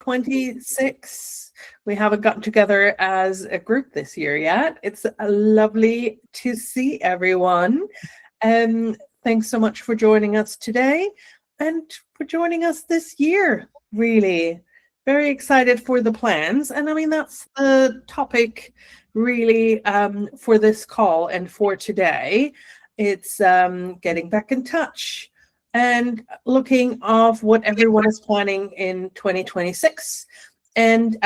26. We haven't gotten together as a group this year yet. It's lovely to see everyone. Thanks so much for joining us today and for joining us this year, really. Very excited for the plans. And I mean, that's the topic really for this call and for today. It's getting back in touch and looking off what everyone is planning in 2026 and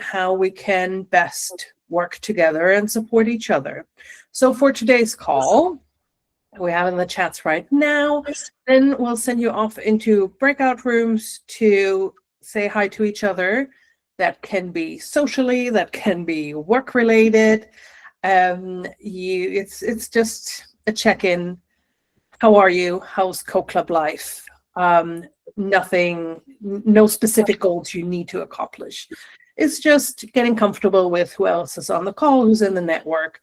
how we can best work together and support each other. So for today's call, we have in the chats right now, then we'll send you off into breakout rooms to say hi to each other. That can be socially, that can be work related. It's just a check-in. How are you? How's Co-Club life? Nothing, no specific goals you need to accomplish. It's just getting comfortable with who else is on the call, who's in the network,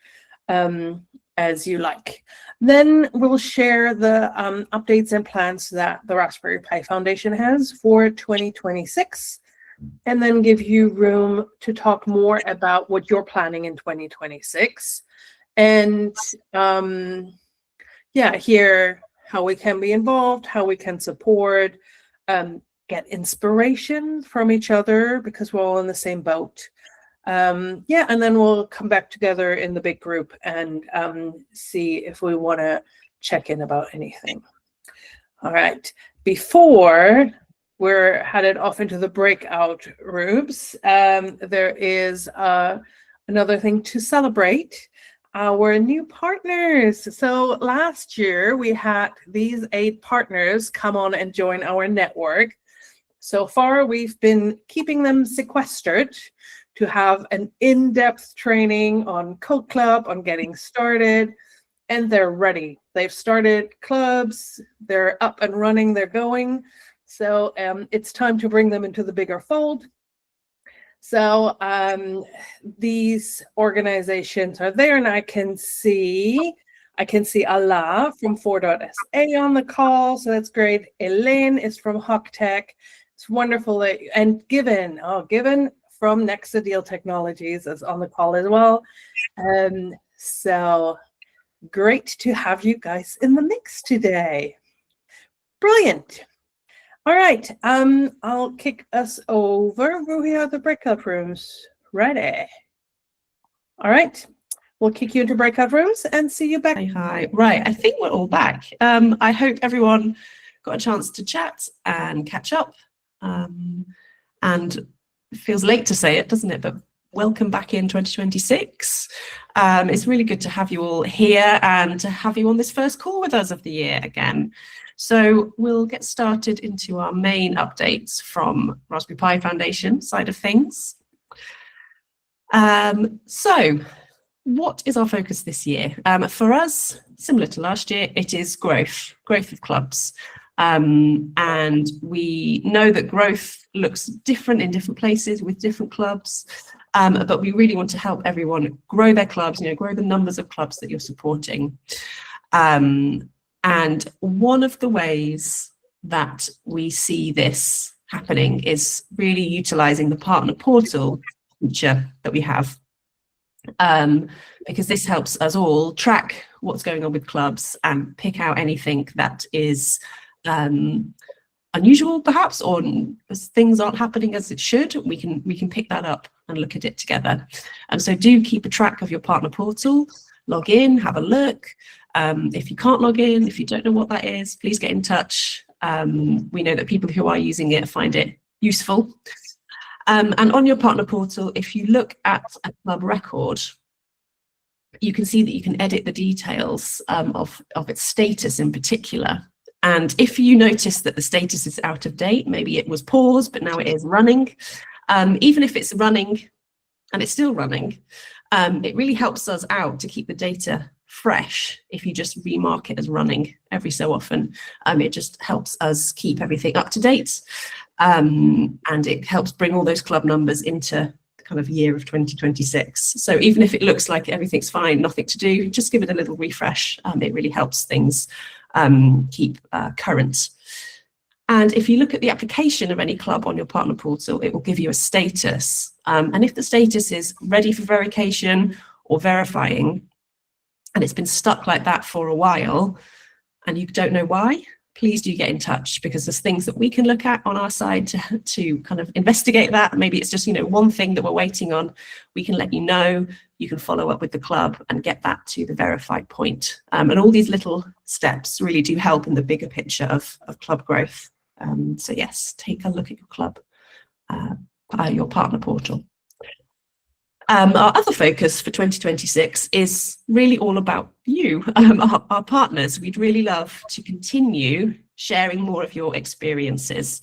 as you like. Then we'll share the updates and plans that the Raspberry Pi Foundation has for 2026, and then give you room to talk more about what you're planning in 2026. And hear how we can be involved, how we can support, get inspiration from each other because we're all in the same boat. And then we'll come back together in the big group and see if we want to check in about anything. All right. Before we're headed off into the breakout rooms, there is another thing to celebrate. Our new partners. So last year we had these 8 partners come on and join our network. So far we've been keeping them sequestered to have an in-depth training on Code Club, on getting started, and they're ready. They've started clubs, they're up and running, they're going. So it's time to bring them into the bigger fold. So these organizations are there, and I can see Allah from 4.sa on the call, so that's great. Elaine is from HawkTech. It's wonderful. And Given from Nexa Deal Technologies is on the call as well. So great to have you guys in the mix today. Brilliant. All right, I'll kick us over. We are the breakout rooms. Ready. All right, we'll kick you into breakout rooms and see you back. Hi. Right, I think we're all back. I hope everyone got a chance to chat and catch up. And it feels late to say it, doesn't it? But welcome back in 2026. It's really good to have you all here and to have you on this first call with us of the year again. So we'll get started into our main updates from Raspberry Pi Foundation side of things. So what is our focus this year? For us, similar to last year, it is growth of clubs. And we know that growth looks different in different places with different clubs, but we really want to help everyone grow their clubs, grow the numbers of clubs that you're supporting. And one of the ways that we see this happening is really utilizing the partner portal feature that we have, because this helps us all track what's going on with clubs and pick out anything that is unusual perhaps, or things aren't happening as it should. We can pick that up and look at it together. And so do keep a track of your partner portal, log in, have a look. If you can't log in, if you don't know what that is, please get in touch. We know that people who are using it find it useful. And on your partner portal, if you look at a club record, you can see that you can edit the details of its status in particular. And if you notice that the status is out of date, maybe it was paused, but now it is running, even if it's running and it's still running, it really helps us out to keep the data fresh if you just remark it as running every so often. It just helps us keep everything up to date, and it helps bring all those club numbers into the kind of year of 2026. So even if it looks like everything's fine, nothing to do, just give it a little refresh. It really helps things keep current. And if you look at the application of any club on your partner portal, it will give you a status. And if the status is ready for verification or verifying, and it's been stuck like that for a while, and you don't know why, please do get in touch, because there's things that we can look at on our side to kind of investigate that. Maybe it's just, one thing that we're waiting on. We can let you know. You can follow up with the club and get that to the verified point. And all these little steps really do help in the bigger picture of club growth. So yes, take a look at your club, your partner portal. Our other focus for 2026 is really all about you, our partners. We'd really love to continue sharing more of your experiences.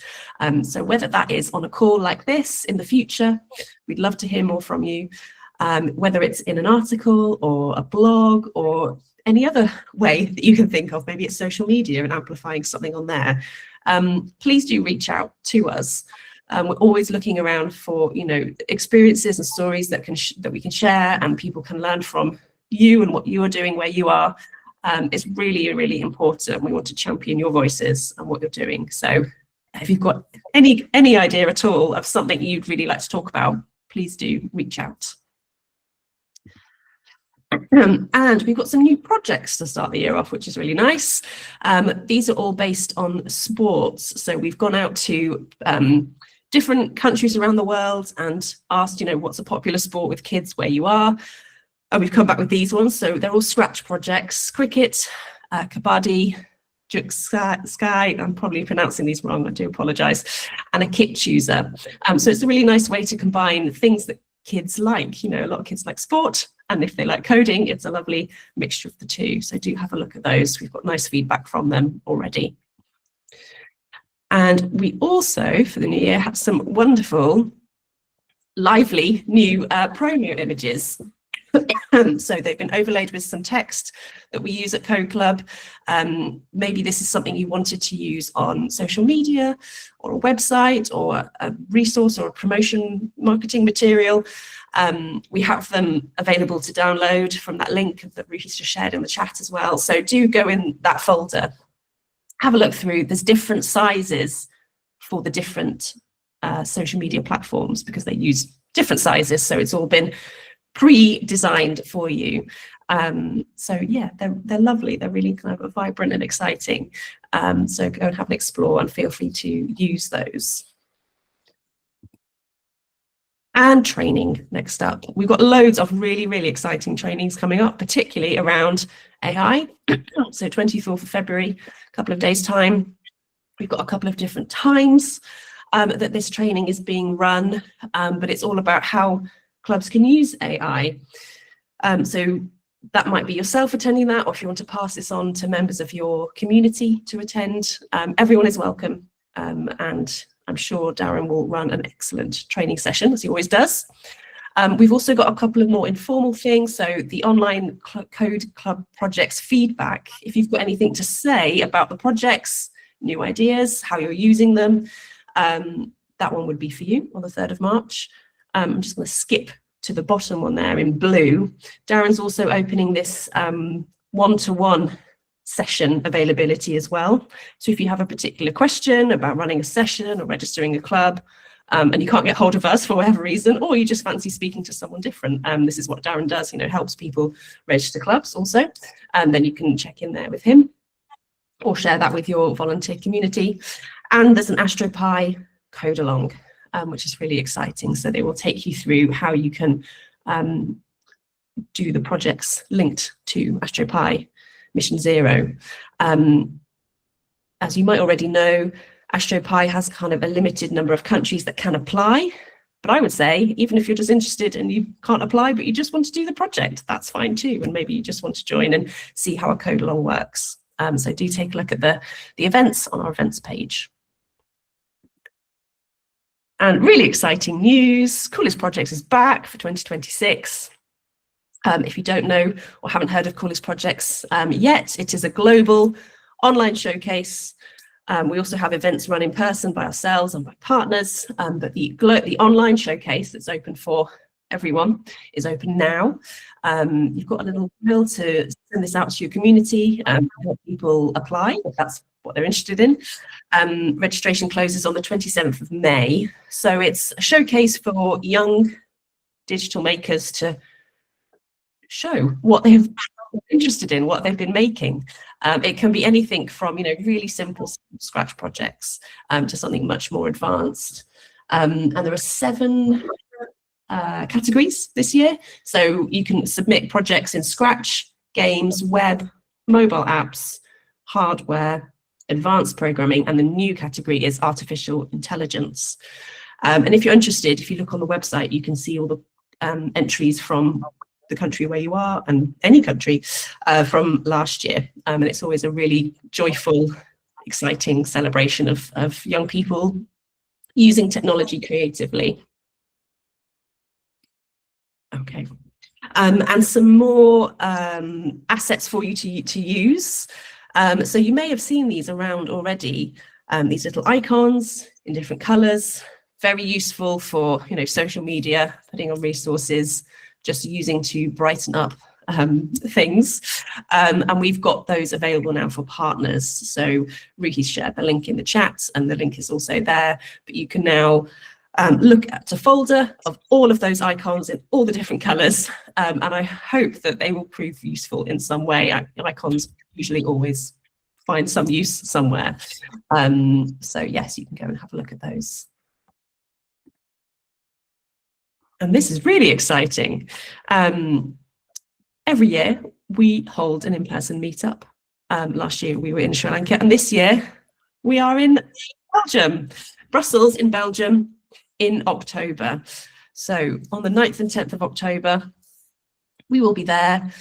So whether that is on a call like this in the future, we'd love to hear more from you. Whether it's in an article or a blog or any other way that you can think of, maybe it's social media and amplifying something on there. Please do reach out to us. We're always looking around for, experiences and stories that we can share and people can learn from you and what you are doing where you are. It's really, really important. We want to champion your voices and what you're doing. So if you've got any idea at all of something you'd really like to talk about, please do reach out. And we've got some new projects to start the year off, which is really nice. These are all based on sports. So we've gone out to different countries around the world and asked, what's a popular sport with kids where you are? And we've come back with these ones. So they're all scratch projects: cricket, kabaddi, juk sky, I'm probably pronouncing these wrong, I do apologise, and a kit chooser. So it's a really nice way to combine things that kids like. A lot of kids like sport, and if they like coding, it's a lovely mixture of the two. So do have a look at those. We've got nice feedback from them already. And we also, for the new year, have some wonderful, lively new promo images. So they've been overlaid with some text that we use at Code Club. Maybe this is something you wanted to use on social media or a website or a resource or a promotion marketing material. We have them available to download from that link that Ruthie's just shared in the chat as well. So do go in that folder, have a look through. There's different sizes for the different social media platforms because they use different sizes. So it's all been pre-designed for you. So yeah, they're lovely. They're really kind of vibrant and exciting. So go and have an explore and feel free to use those. And training next up. We've got loads of really, really exciting trainings coming up, particularly around AI. So 24th of February, a couple of days' time. We've got a couple of different times that this training is being run, but it's all about how clubs can use AI. So that might be yourself attending that, or if you want to pass this on to members of your community to attend, everyone is welcome. And I'm sure Darren will run an excellent training session, as he always does. We've also got a couple of more informal things. So the online Code Club projects feedback. If you've got anything to say about the projects, new ideas, how you're using them, that one would be for you on the 3rd of March. I'm just going to skip to the bottom one there in blue. Darren's also opening this one-to-one session availability as well. So if you have a particular question about running a session or registering a club, and you can't get hold of us for whatever reason, or you just fancy speaking to someone different, this is what Darren does, helps people register clubs also. And then you can check in there with him or share that with your volunteer community. And there's an AstroPi code along, which is really exciting. So they will take you through how you can do the projects linked to AstroPi Mission Zero. As you might already know, AstroPi has kind of a limited number of countries that can apply. But I would say, even if you're just interested and you can't apply, but you just want to do the project, that's fine too. And maybe you just want to join and see how a code along works. So do take a look at the events on our events page. And really exciting news, Coolest Projects is back for 2026. If you don't know or haven't heard of Coolest Projects yet, it is a global online showcase. We also have events run in person by ourselves and by partners, but the online showcase that's open for everyone is open now. You've got a little bill to send this out to your community and help people apply. That's what they're interested in. Registration closes on the 27th of May. So it's a showcase for young digital makers to show what they've been interested in, what they've been making. It can be anything from, really simple Scratch projects to something much more advanced. And there are 7 categories this year. So you can submit projects in Scratch, games, web, mobile apps, hardware, advanced programming, and the new category is artificial intelligence. And if you're interested, if you look on the website, you can see all the entries from the country where you are and any country from last year. And it's always a really joyful, exciting celebration of young people using technology creatively. Okay. And some more assets for you to use. So you may have seen these around already, these little icons in different colors, very useful for social media, putting on resources, just using to brighten up things. And we've got those available now for partners. So Ruhi's shared the link in the chat, and the link is also there, but you can now look at a folder of all of those icons in all the different colors. And I hope that they will prove useful in some way. Icons usually always find some use somewhere. So yes, you can go and have a look at those. And this is really exciting. Every year we hold an in-person meetup. Last year we were in Sri Lanka, and this year we are in Belgium, Brussels in Belgium in October. So on the 9th and 10th of October, we will be there.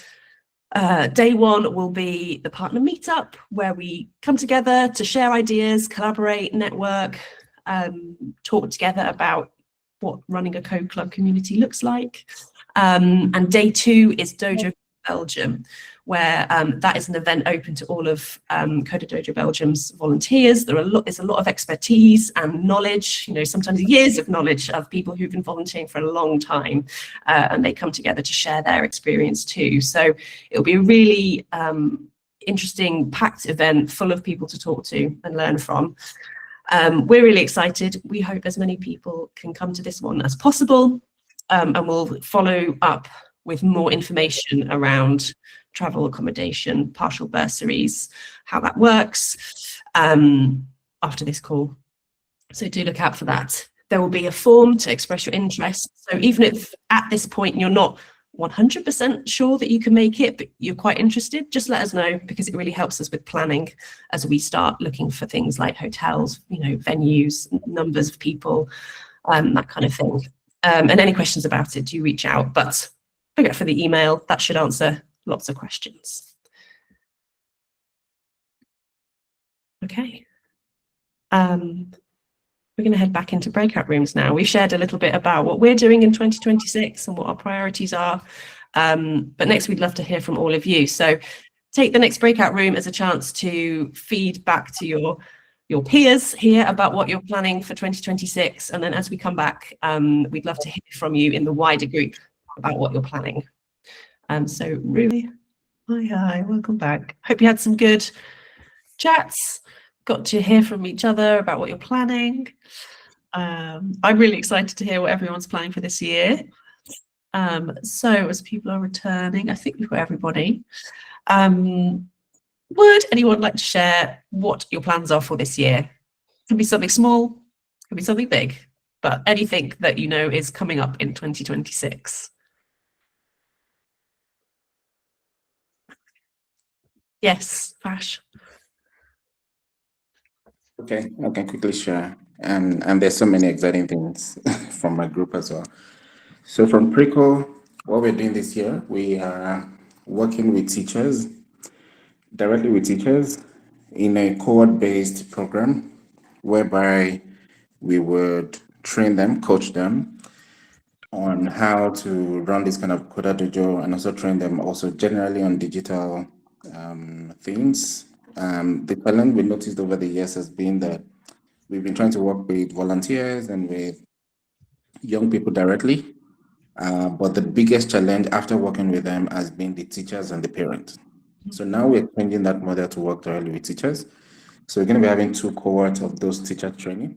Day 1 will be the partner meetup, where we come together to share ideas, collaborate, network, talk together about what running a Code Club community looks like. And day 2 is Dojo Belgium, where that is an event open to all of Coder Dojo Belgium's volunteers. There's a lot of expertise and knowledge, sometimes years of knowledge of people who've been volunteering for a long time, and they come together to share their experience too. So it'll be a really interesting, packed event full of people to talk to and learn from. We're really excited. We hope as many people can come to this one as possible, and we'll follow up with more information around travel accommodation, partial bursaries, how that works after this call. So do look out for that. There will be a form to express your interest. So even if at this point you're not 100% sure that you can make it, but you're quite interested, just let us know, because it really helps us with planning as we start looking for things like hotels, venues, numbers of people, that kind of thing. And any questions about it, do reach out, but look out for the email. That should answer lots of questions. Okay. We're going to head back into breakout rooms now. We've shared a little bit about what we're doing in 2026 and what our priorities are. But next, we'd love to hear from all of you. So take the next breakout room as a chance to feed back to your peers here about what you're planning for 2026. And then as we come back, we'd love to hear from you in the wider group about what you're planning. So really, hi, welcome back. Hope you had some good chats. Got to hear from each other about what you're planning. I'm really excited to hear what everyone's planning for this year. So as people are returning, I think we've got everybody. Would anyone like to share what your plans are for this year? It could be something small, it could be something big, but anything that is coming up in 2026. Yes, Vash. Okay, I can quickly share. And there's so many exciting things from my group as well. So from Preco, what we're doing this year, we are working with teachers, directly with teachers, in a cohort-based program, whereby we would train them, coach them on how to run this kind of Coder Dojo, and also train them also generally on digital things. The challenge we noticed over the years has been that we've been trying to work with volunteers and with young people directly, but the biggest challenge after working with them has been the teachers and the parents. So now we're changing that model to work directly with teachers. So we're going to be having 2 cohorts of those teacher training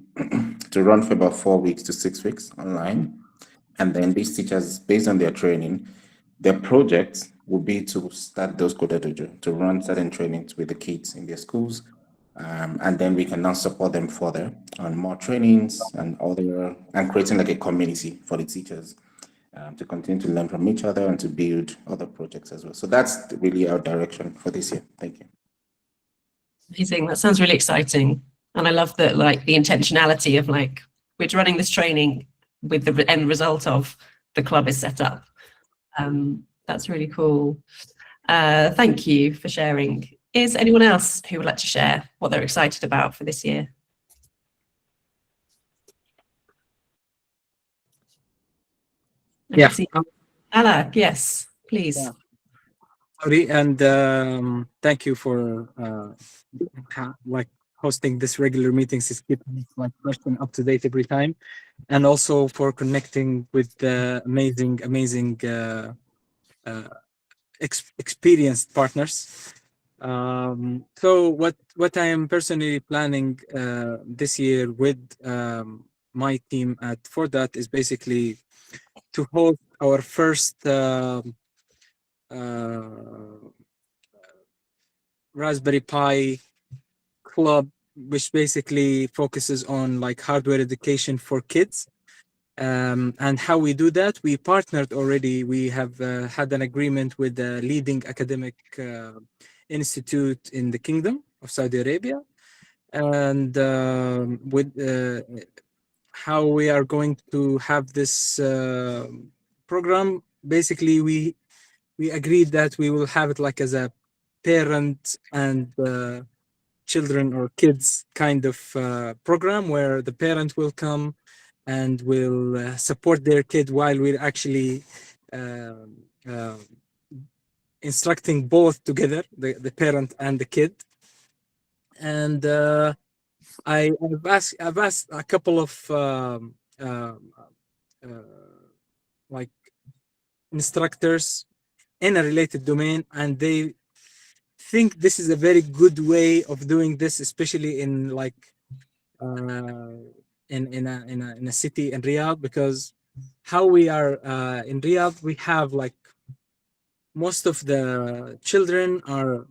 to run for about 4 weeks to 6 weeks online. And then these teachers, based on their training, their project will be to start those Koda Dojo, to run certain trainings with the kids in their schools. And then we can now support them further on more trainings and creating like a community for the teachers to continue to learn from each other and to build other projects as well. So that's really our direction for this year. Thank you. Amazing. That sounds really exciting. And I love that, like, the intentionality of, like, we're running this training with the end result of the club is set up. That's really cool. Thank you for sharing. Is anyone else who would like to share what they're excited about for this year? Yeah. Ala, yes, please. Yeah. Howdy, and thank you for like hosting this regular meetings. It's keeping my question up to date every time, and also for connecting with the amazing experienced partners. So what I am personally planning this year with my team at ForDat is basically to hold our first Raspberry Pi club, which basically focuses on like hardware education for kids. And how we do that, we partnered already. We have had an agreement with a leading academic institute in the Kingdom of Saudi Arabia. And with how we are going to have this program, basically we agreed that we will have it like as a parent and children or kids kind of program, where the parent will come and will support their kid while we're actually instructing both together, the parent and the kid. And I've asked a couple of like instructors in a related domain, and they think this is a very good way of doing this, especially in like in a city in Riyadh, because how we are in Riyadh, we have like most of the children are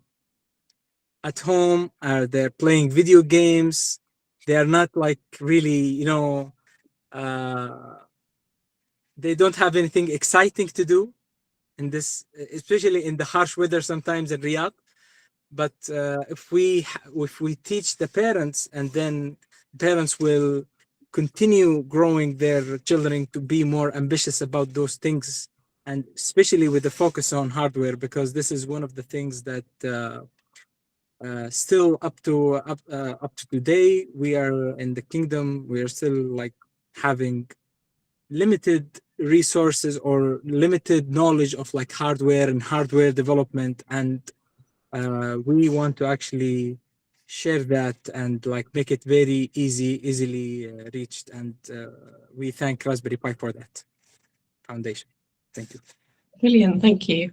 at home, they're playing video games. They are not like really, you know, they don't have anything exciting to do in this, especially in the harsh weather sometimes in Riyadh. But if we teach the parents, and then parents will continue growing their children to be more ambitious about those things, and especially with the focus on hardware, because this is one of the things that still up to today, we are in the Kingdom, we are still like having limited resources or limited knowledge of like hardware and hardware development, and we want to actually share that and like make it very easily reached. And we thank Raspberry Pi for that foundation. Thank you. Brilliant, thank you.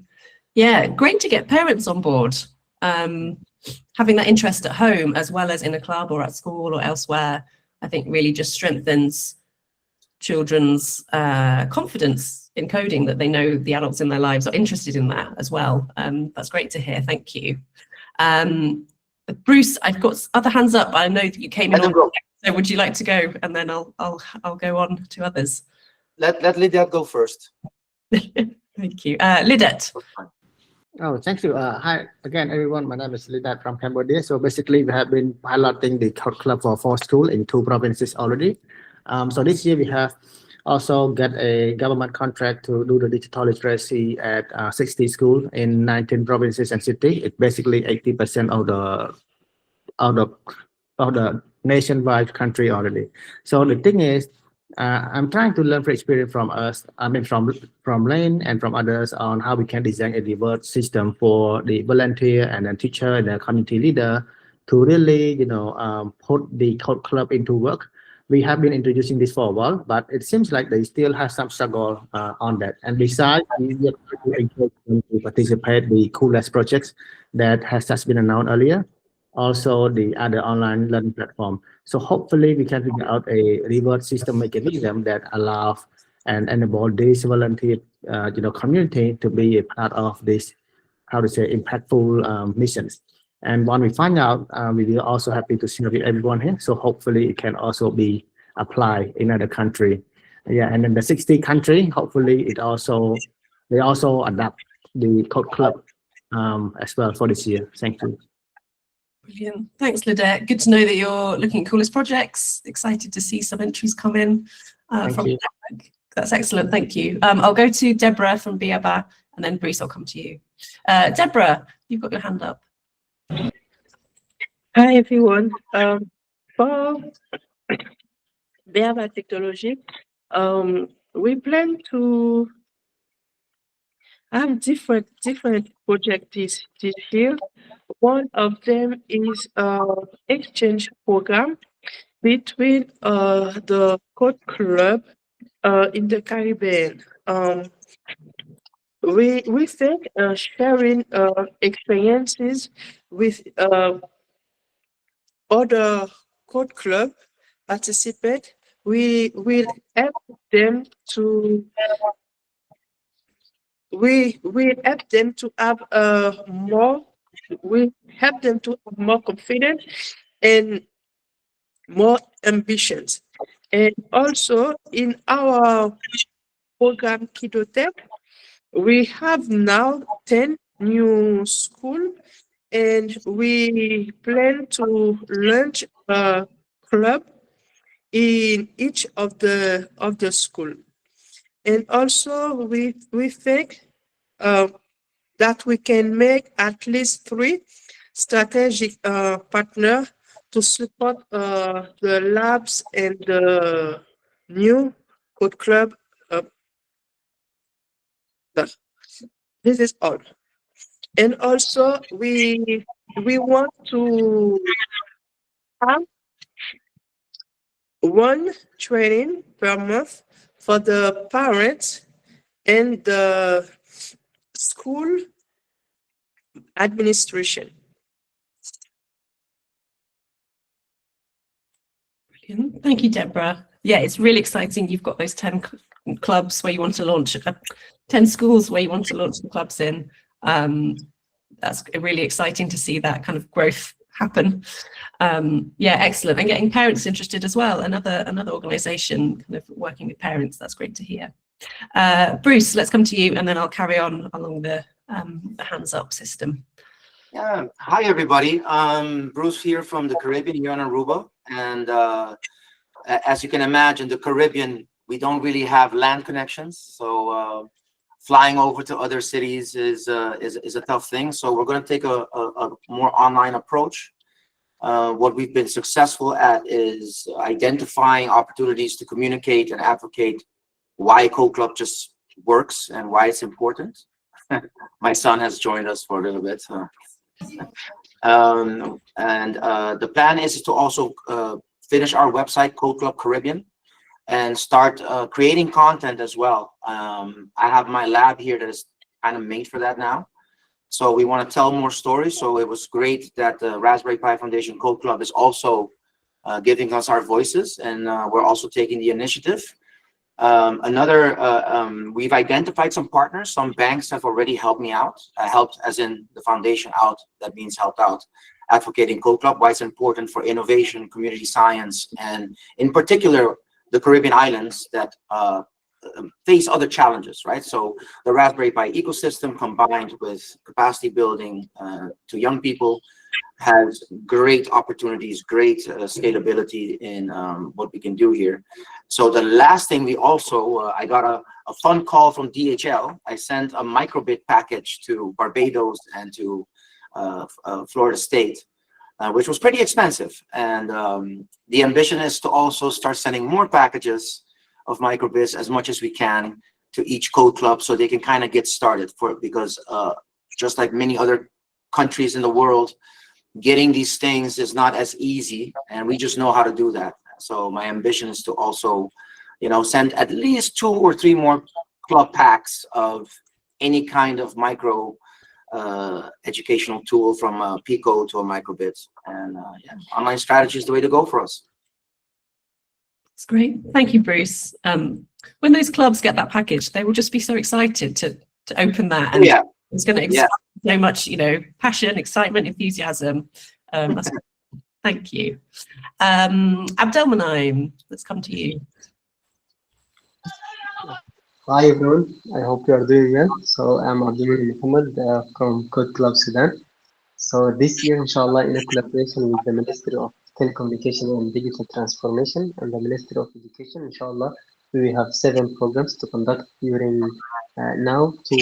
Yeah, great to get parents on board. Having that interest at home as well as in a club or at school or elsewhere, I think really just strengthens children's confidence in coding, that they know the adults in their lives are interested in that as well. That's great to hear, thank you. Bruce, I've got other hands up. I know that you came in on, so would you like to go, and then I'll go on to others. Let Lydia go first. Thank you. Lidette. Oh, thank you. Hi again, everyone. My name is Bienert from Cambodia. So basically, we have been piloting the Code Club for schools in 2 provinces already. So this year we have also get a government contract to do the digital literacy at 60 schools in 19 provinces and cities. It's basically 80% of the nationwide country already. So the thing is, I'm trying to learn from experience from us, I mean from Lane and from others, on how we can design a reward system for the volunteer and then teacher and the community leader to really, you know, put the Code Club into work. We have been introducing this for a while, but it seems like they still have some struggle on that. And besides, we are to encourage them to participate in the coolest projects that has just been announced earlier. also the other online learning platform. So hopefully we can figure out a reward system mechanism that allows and enable this volunteer, community to be a part of this, how to say, impactful missions. And when we find out, we will also happy to share with everyone here. So hopefully it can also be applied in other country. Yeah, and then the 60 country, hopefully they also adapt the code club as well for this year. Thank you. Brilliant. Thanks, Lidette. Good to know that you're looking at coolest projects. Excited to see some entries come in from you. that. That's excellent. Thank you. I'll go to Deborah from Bienert, and then Bruce, I'll come to you. Deborah, you've got your hand up. Hi everyone. For Bienert Technology, we plan to have different projects this year. One of them is exchange program between the code club in the Caribbean. We think sharing experiences with other code club participate, we will help them to have more confidence and more ambitions. And also in our program Kidotech, we have now 10 new schools, and we plan to launch a club in each of the school. And also we think that we can make at least 3 strategic partners to support the labs and the new code club. This is all. And also we want to have 1 training per month for the parents and the school administration. Brilliant. Thank you, Deborah. Yeah, it's really exciting. You've got those 10 clubs where you want to launch, 10 schools where you want to launch the clubs in. That's really exciting to see that kind of growth happen. Yeah, excellent. And getting parents interested as well. Another organization kind of working with parents. That's great to hear. Bruce, let's come to you, and then I'll carry on along the hands up system. Yeah. Hi, everybody. Bruce here from the Caribbean, here on Aruba. And as you can imagine, the Caribbean, we don't really have land connections. So flying over to other cities is a tough thing. So we're going to take a more online approach. What we've been successful at is identifying opportunities to communicate and advocate why Code Club just works and why it's important. My son has joined us for a little bit. The plan is to also finish our website, Code Club Caribbean, and start creating content as well. I have my lab here that is kind of made for that now. So we want to tell more stories. So it was great that the Raspberry Pi Foundation Code Club is also giving us our voices, and we're also taking the initiative. We've identified some partners. Some banks have already helped me out, helped as in the foundation out, that means helped out, advocating Code Club, why it's important for innovation, community science, and in particular, the Caribbean islands that face other challenges, right? So the Raspberry Pi ecosystem combined with capacity building to young people has great opportunities, great scalability in what we can do here. So the last thing we also, I got a fun call from DHL. I sent a microbit package to Barbados and to Florida State, which was pretty expensive. And the ambition is to also start sending more packages of microbits as much as we can to each code club so they can kind of get started because just like many other countries in the world, getting these things is not as easy, and we just know how to do that. So my ambition is to also, send at least 2 or 3 more club packs of any kind of micro educational tool from a Pico to a microbit. And yeah, online strategy is the way to go for us. It's great. Thank you, Bruce. When those clubs get that package, they will just be so excited to open that. And Yeah. it's going to inspire so much, passion, excitement, enthusiasm. That's Thank you. Abdelmanim, let's come to you. Hi everyone, I hope you are doing well. So I'm Abdul Muhammad from Code Club Sudan. So this year, inshallah, in a collaboration with the Ministry of Telecommunication and Digital Transformation and the Ministry of Education, inshallah, we have 7 programs to conduct during now to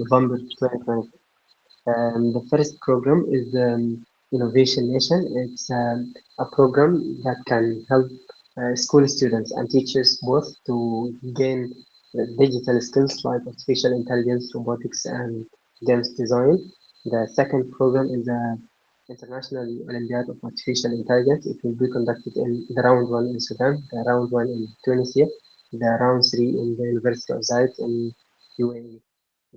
November 2020. The first program is Innovation Nation. It's a program that can help school students and teachers both to gain digital skills like artificial intelligence, robotics, and games design. The second program is the International Olympiad of Artificial Intelligence. It will be conducted in the round 1 in Sudan, the round 1 in Tunisia, the round 3 in the University of Zayed in UAE.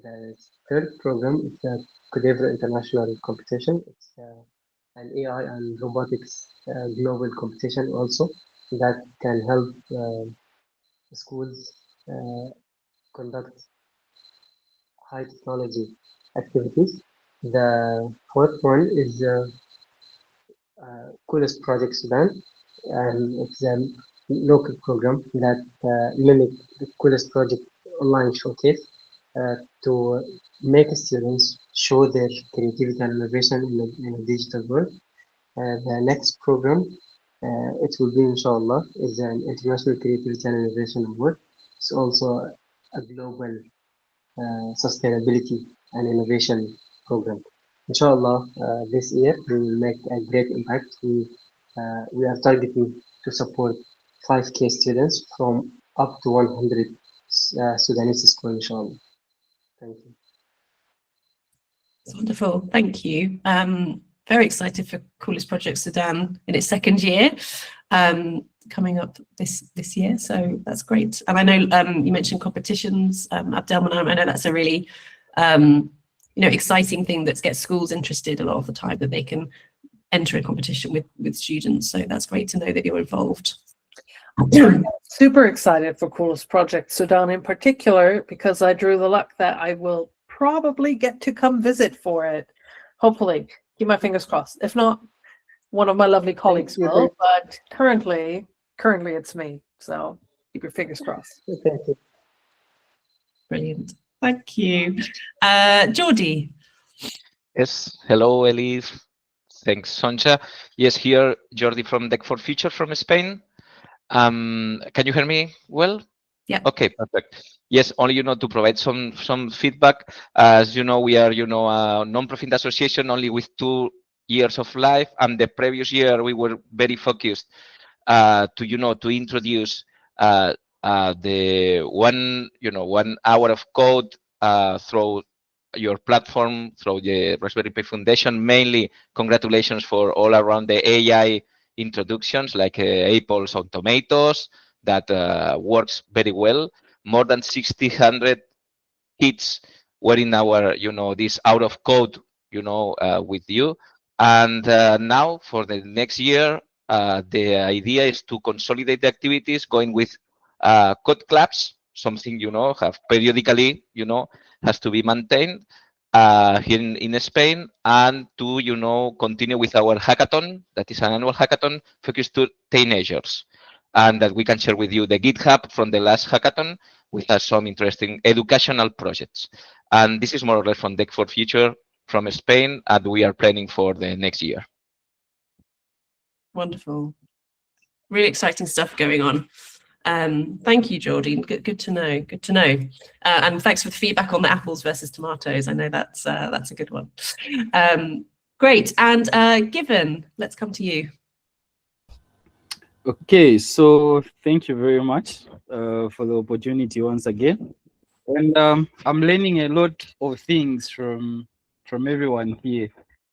The third program is the Codevra International Competition. It's an AI and robotics global competition also that can help schools conduct high technology activities. The fourth one is Coolest Project Sudan, and it's a local program that mimic the Coolest Project online showcase to make students show their creativity and innovation in a digital world. The next program, it will be inshallah, is an International Creativity and Innovation Award. It's also a global sustainability and innovation program. Inshallah, this year we will make a great impact. We are targeting to support 5K students from up to 100 Sudanese schools, inshallah. Thank you. It's wonderful. Thank you. Very excited for Coolest Project Sudan in its second year, coming up this year. So that's great. And I know you mentioned competitions, Abdelmanem. I know that's a really exciting thing that gets schools interested a lot of the time, that they can enter a competition with students. So that's great to know that you're involved. Super excited for Coolest Project Sudan in particular, because I drew the luck that I will probably get to come visit for it. Hopefully, keep my fingers crossed. If not, one of my lovely colleagues will, but currently it's me. So keep your fingers crossed. Thank you. Brilliant. Thank you. Geordie. Yes, hello, Ellie. Thanks, Sonja. Yes, here, Jordi from Deck for Future from Spain. Can you hear me well? Yeah. Okay, perfect. Yes, only, to provide some feedback. As you know, we are, a non-profit association only with 2 years of life. And the previous year, we were very focused to introduce the 1 hour of code through your platform, through the Raspberry Pi Foundation. Mainly, congratulations for all around the AI introductions, like apples on tomatoes, that works very well. More than 1,600 kids were in our, this out of code, with you. And now for the next year, the idea is to consolidate the activities, going with code clubs, something, have periodically, has to be maintained here in Spain, and to, continue with our hackathon. That is an annual hackathon focused to teenagers, and that we can share with you the GitHub from the last hackathon with some interesting educational projects. And this is more or less from Deck for Future from Spain, and we are planning for the next year. Wonderful. Really exciting stuff going on. Thank you, Geordie. Good to know. Good to know. And thanks for the feedback on the apples versus tomatoes. I know that's a good one. Great. And Given, let's come to you. Okay, so thank you very much for the opportunity once again. And I'm learning a lot of things from everyone here.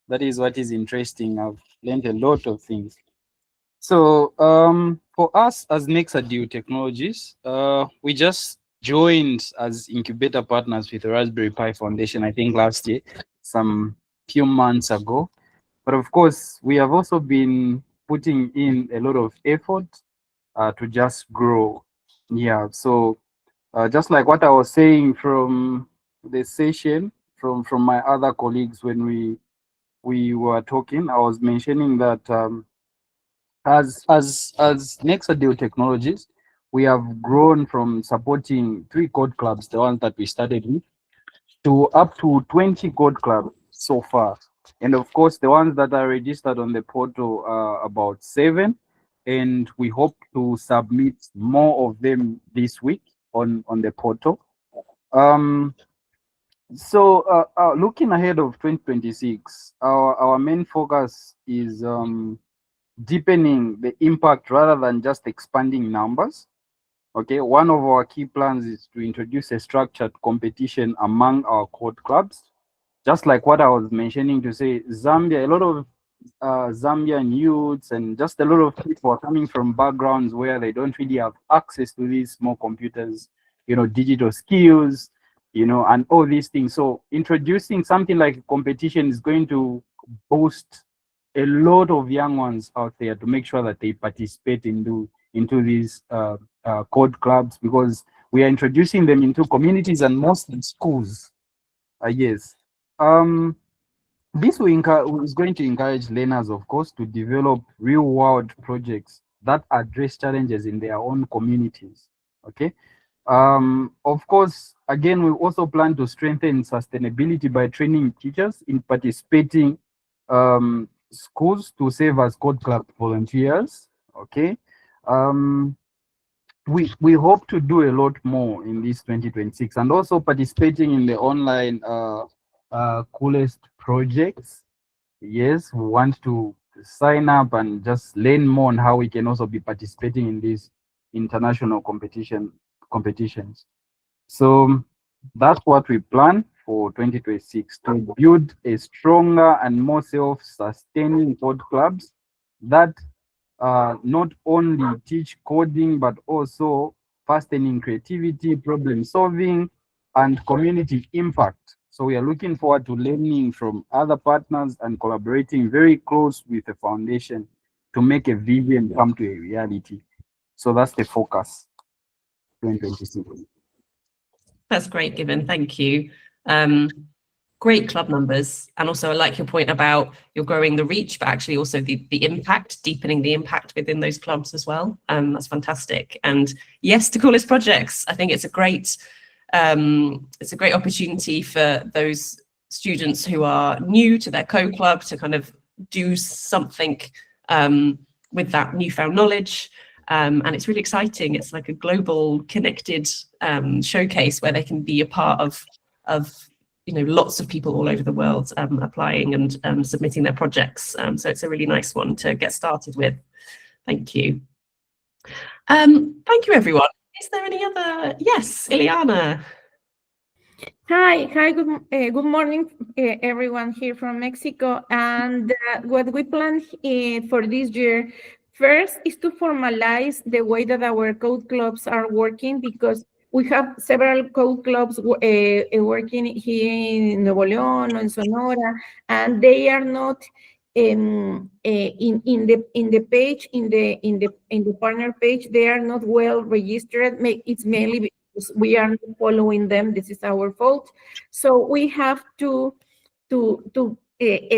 That is what is interesting. I've learned a lot of things. So for us as Nexadew Technologies, we just joined as incubator partners with the Raspberry Pi Foundation, I think last year, some few months ago. But of course, we have also been putting in a lot of effort to just grow. Yeah, so just like what I was saying from the session, from my other colleagues when we were talking, I was mentioning that as Nexadeo Technologies, we have grown from supporting 3 code clubs, the ones that we started with, to up to 20 code clubs so far. And of course, the ones that are registered on the portal are about 7. And we hope to submit more of them this week on the portal. So looking ahead of 2026, our main focus is deepening the impact rather than just expanding numbers. Okay, one of our key plans is to introduce a structured competition among our code clubs. Just like what I was mentioning to say, Zambia, a lot of Zambian youths and just a lot of people are coming from backgrounds where they don't really have access to these small computers, digital skills, and all these things. So introducing something like a competition is going to boost a lot of young ones out there to make sure that they participate into these code clubs, because we are introducing them into communities and most in schools. Yes. This is going to encourage learners, of course, to develop real-world projects that address challenges in their own communities. Okay. Of course, again, we also plan to strengthen sustainability by training teachers in participating schools to serve as code club volunteers. Okay. We hope to do a lot more in this 2026, and also participating in the online coolest projects. Yes, we want to sign up and just learn more on how we can also be participating in these international competitions. So that's what we plan for 2026, to build a stronger and more self-sustaining code clubs that not only teach coding, but also fostering creativity, problem solving, and community impact. So we are looking forward to learning from other partners and collaborating very close with the foundation to make a vision come to a reality. So that's the focus 2026. That's great, Given. Thank you. Great club numbers. And also I like your point about you're growing the reach, but actually also the impact, deepening the impact within those clubs as well. That's fantastic. And yes, to coolest projects. I think it's a great opportunity for those students who are new to their code club to kind of do something with that newfound knowledge. And it's really exciting. It's like a global connected showcase where they can be a part of lots of people all over the world applying and submitting their projects. So it's a really nice one to get started with. Thank you. Thank you, everyone. Is there any other? Yes, Ileana. Hi, good morning, everyone here from Mexico. And what we plan for this year, first is to formalize the way that our code clubs are working, because we have several code clubs working here in Nuevo León, in Sonora, and they are not in the page, in the partner page. They are not well registered. It's mainly because we are not following them. This is our fault. So we have to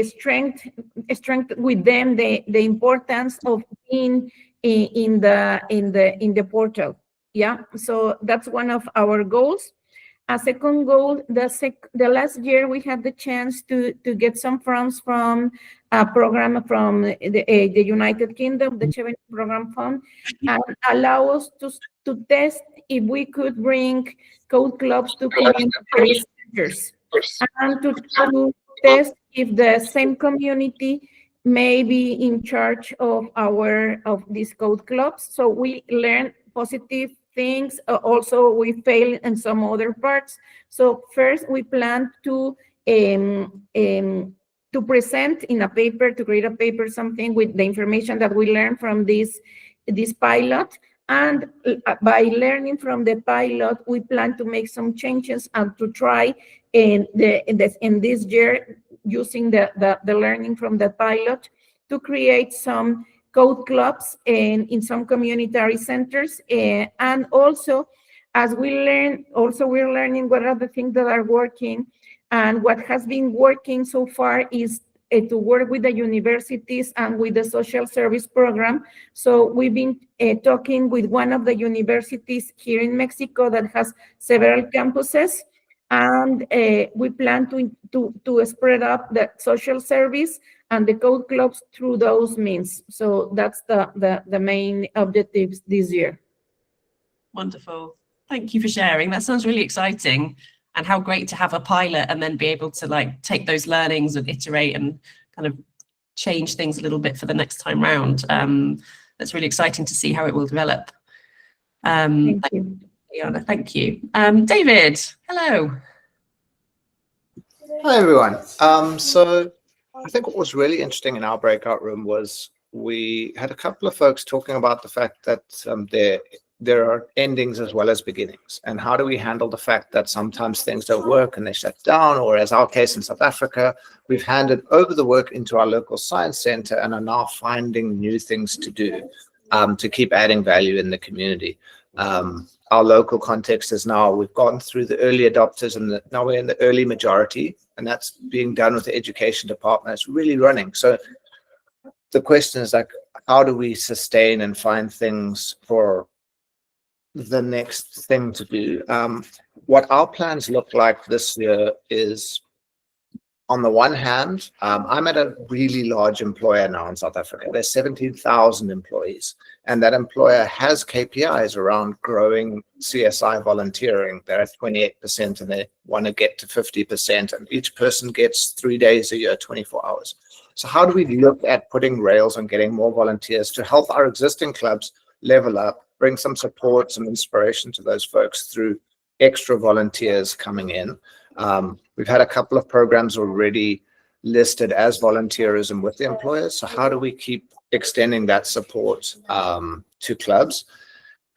strength with them the importance of being in the portal. Yeah, so that's one of our goals. A second goal, the last year we had the chance to get some funds from a program from the United Kingdom, the Chevening Program Fund, and allow us to test if we could bring code clubs to community centers, and to test if the same community may be in charge of these code clubs. So we learn positive things. Also, we fail in some other parts. So first, we plan to present in a paper, to create a paper, something with the information that we learned from this pilot. And by learning from the pilot, we plan to make some changes and to try in this year, using the learning from the pilot, to create some code clubs in some community centers. And also, as we learn, also we're learning what are the things that are working. And what has been working so far is to work with the universities and with the social service program. So we've been talking with one of the universities here in Mexico that has several campuses, and we plan to spread up the social service and the code clubs through those means. So that's the main objectives this year. Wonderful. Thank you for sharing. That sounds really exciting. And how great to have a pilot and then be able to like take those learnings and iterate and kind of change things a little bit for the next time round. That's really exciting to see how it will develop. Thank you. Liana, thank you. David, hello. Hi, everyone. So I think what was really interesting in our breakout room was we had a couple of folks talking about the fact that there are endings as well as beginnings. And how do we handle the fact that sometimes things don't work and they shut down, or as our case in South Africa, we've handed over the work into our local science center and are now finding new things to do to keep adding value in the community. Our local context is now, we've gone through the early adopters and now we're in the early majority, and that's being done with the education department. It's really running. So the question is like, how do we sustain and find things for the next thing to do? What our plans look like this year is, on the one hand, I'm at a really large employer now in South Africa. There's 17,000 employees, and that employer has KPIs around growing CSI volunteering. They're at 28% and they want to get to 50%, and each person gets 3 days a year, 24 hours. So how do we look at putting rails on getting more volunteers to help our existing clubs level up, bring some support, some inspiration to those folks through extra volunteers coming in? We've had a couple of programs already listed as volunteerism with the employers. So how do we keep extending that support to clubs?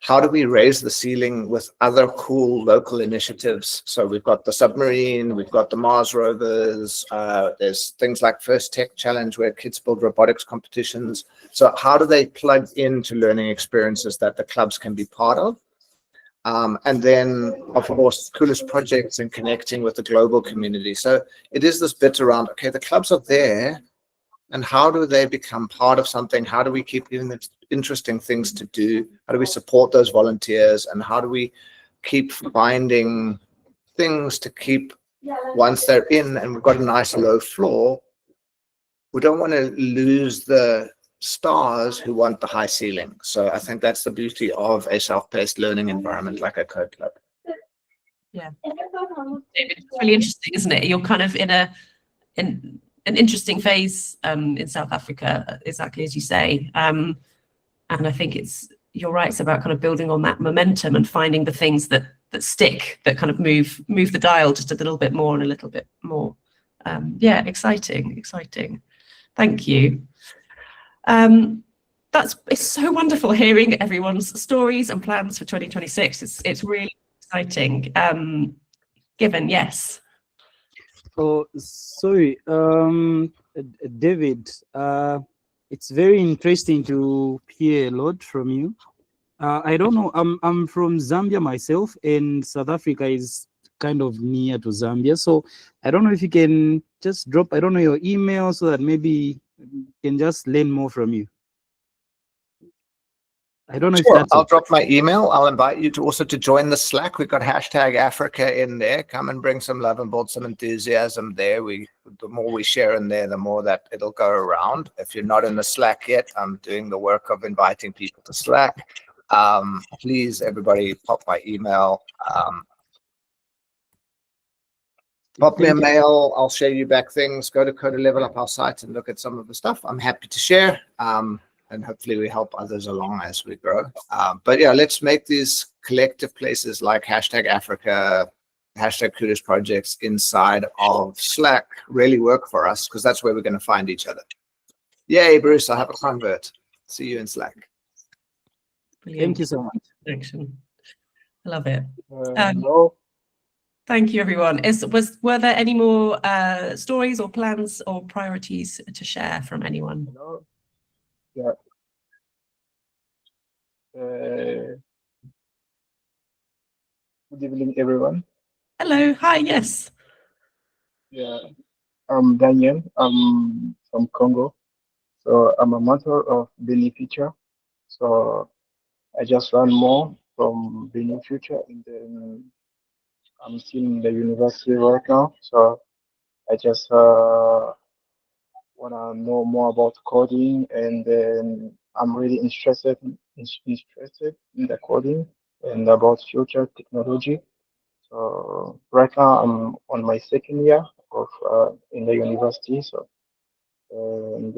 How do we raise the ceiling with other cool local initiatives? So we've got the submarine, we've got the Mars rovers, there's things like First Tech Challenge where kids build robotics competitions. So how do they plug into learning experiences that the clubs can be part of? And then, of course, coolest projects and connecting with the global community. So it is this bit around, okay, the clubs are there, and how do they become part of something? How do we keep giving them interesting things to do? How do we support those volunteers? And how do we keep finding things to keep, once they're in and we've got a nice low floor, we don't want to lose the stars who want the high ceiling. So I think that's the beauty of a self-paced learning environment like a code club. Yeah, David, it's really interesting, isn't it? You're kind of in an interesting phase in South Africa, exactly as you say. And I think you're right. It's about kind of building on that momentum and finding the things that stick, that kind of move the dial just a little bit more and a little bit more. Yeah, exciting. Thank you. It's so wonderful hearing everyone's stories and plans for 2026. It's really exciting. Given, yes. Oh, sorry, David. It's very interesting to hear a lot from you. I don't know. I'm from Zambia myself, and South Africa is kind of near to Zambia. So I don't know if you can just drop, I don't know, your email so that maybe we can just learn more from you. I don't know Sure, if that's I'll drop my email. I'll invite you to also to join the Slack. We've got #Africa in there. Come and bring some love and build some enthusiasm there. The more we share in there, the more that it'll go around. If you're not in the Slack yet, I'm doing the work of inviting people to Slack. Please, everybody, pop my email. Pop me a mail. I'll share you back things. Go to Coder Level Up, our site, and look at some of the stuff. I'm happy to share. And hopefully we help others along as we grow. But yeah, let's make these collective places like #Africa, #Kudos projects inside of Slack really work for us, because that's where we're going to find each other. Yay, Bruce, I have a convert. See you in Slack. Brilliant. Thank you so much. Action. I love it. Hello. Thank you, everyone. Were there any more stories or plans or priorities to share from anyone? Hello. Yeah. Good evening, everyone. Hello. Hi. Yes. Yeah, I'm Daniel. I'm from Congo. So I'm a mentor of Benin Future. So I just learned more from Benin Future, and then I'm still in the university right now. So I just want to know more about coding, and then I'm really interested in the coding and about future technology. So right now I'm on my second year of in the university. So and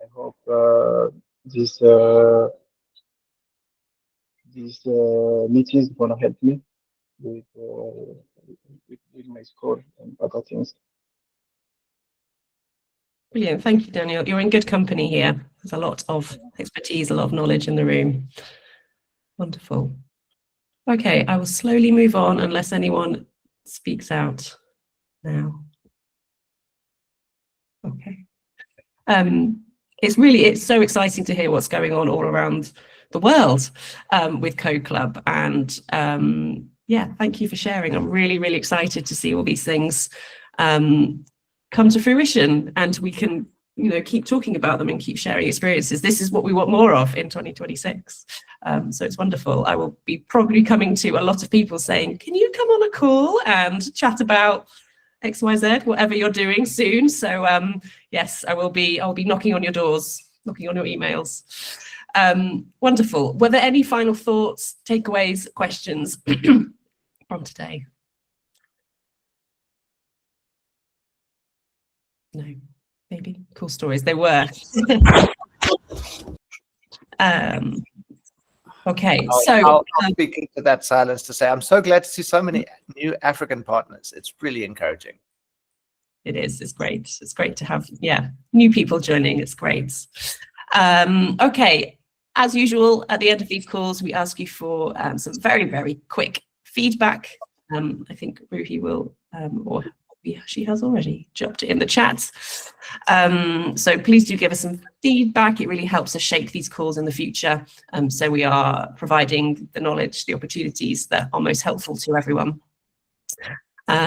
I hope this meeting is gonna help me with, with my score and other things. Brilliant. Thank you, Daniel. You're in good company here. There's a lot of expertise, a lot of knowledge in the room. Wonderful. Okay, I will slowly move on unless anyone speaks out now. Okay. It's so exciting to hear what's going on all around the world with Code Club, and yeah, thank you for sharing. I'm really, really excited to see all these things come to fruition, and we can, keep talking about them and keep sharing experiences. This is what we want more of in 2026. So it's wonderful. I will be probably coming to a lot of people saying, can you come on a call and chat about XYZ, whatever you're doing soon. So yes, I'll be knocking on your doors, knocking on your emails. Wonderful. Were there any final thoughts, takeaways, questions from today? No, maybe cool stories. They were. Okay, so I'll speak into that silence to say I'm so glad to see so many new African partners. It's really encouraging. It is. It's great. It's great to have, new people joining. It's great. Okay, as usual, at the end of these calls, we ask you for some very, very quick feedback. I think Ruhi will, or she has already dropped it in the chat. So please do give us some feedback. It really helps us shape these calls in the future. So we are providing the knowledge, the opportunities that are most helpful to everyone.